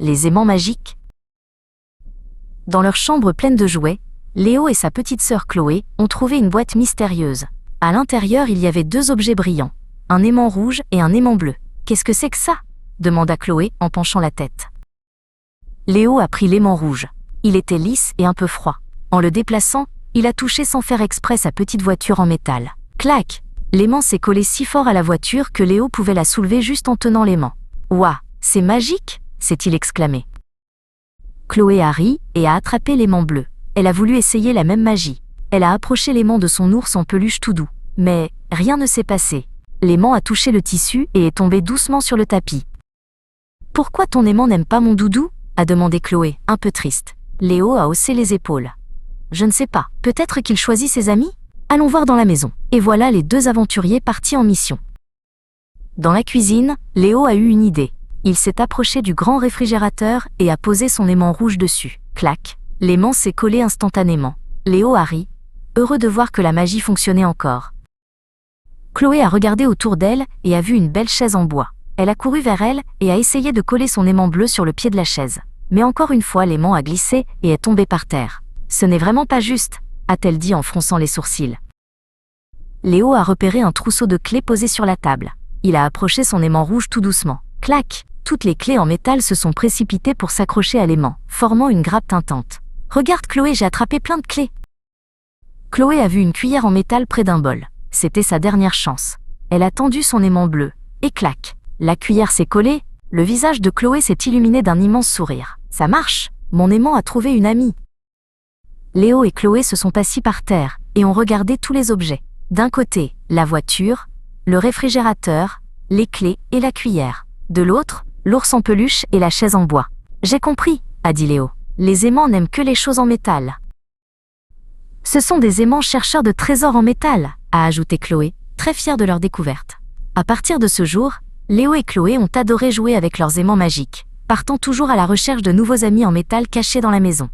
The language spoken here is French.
les aimants magiques. Dans leur chambre pleine de jouets, Léo et sa petite sœur Chloé ont trouvé une boîte mystérieuse. À l'intérieur, il y avait 2 objets brillants, un aimant rouge et un aimant bleu. « Qu'est-ce que c'est que ça ?» demanda Chloé en penchant la tête. Léo a pris l'aimant rouge. Il était lisse et un peu froid. En le déplaçant, il a touché sans faire exprès sa petite voiture en métal. Clac! L'aimant s'est collé si fort à la voiture que Léo pouvait la soulever juste en tenant l'aimant. « Ouah, c'est magique !» s'est-il exclamé. Chloé a ri et a attrapé l'aimant bleu. Elle a voulu essayer la même magie. Elle a approché l'aimant de son ours en peluche tout doux. Mais rien ne s'est passé. L'aimant a touché le tissu et est tombé doucement sur le tapis. « Pourquoi ton aimant n'aime pas mon doudou ?» a demandé Chloé, un peu triste. Léo a haussé les épaules. « Je ne sais pas, peut-être qu'il choisit ses amis ? Allons voir dans la maison. » Et voilà les 2 aventuriers partis en mission. Dans la cuisine, Léo a eu une idée. Il s'est approché du grand réfrigérateur et a posé son aimant rouge dessus. Clac! L'aimant s'est collé instantanément. Léo a ri, heureux de voir que la magie fonctionnait encore. Chloé a regardé autour d'elle et a vu une belle chaise en bois. Elle a couru vers elle et a essayé de coller son aimant bleu sur le pied de la chaise. Mais encore une fois, l'aimant a glissé et est tombé par terre. « Ce n'est vraiment pas juste », a-t-elle dit en fronçant les sourcils. Léo a repéré un trousseau de clés posé sur la table. Il a approché son aimant rouge tout doucement. Clac! Toutes les clés en métal se sont précipitées pour s'accrocher à l'aimant, formant une grappe teintante. « Regarde Chloé, j'ai attrapé plein de clés !» Chloé a vu une cuillère en métal près d'un bol. C'était sa dernière chance. Elle a tendu son aimant bleu. Et clac! La cuillère s'est collée. Le visage de Chloé s'est illuminé d'un immense sourire. « Ça marche! Mon aimant a trouvé une amie !» Léo et Chloé se sont assis par terre et ont regardé tous les objets. D'un côté, la voiture, le réfrigérateur, les clés et la cuillère. De l'autre, l'ours en peluche et la chaise en bois. « J'ai compris », a dit Léo. « Les aimants n'aiment que les choses en métal. »« Ce sont des aimants chercheurs de trésors en métal », a ajouté Chloé, très fière de leur découverte. À partir de ce jour, Léo et Chloé ont adoré jouer avec leurs aimants magiques, partant toujours à la recherche de nouveaux amis en métal cachés dans la maison.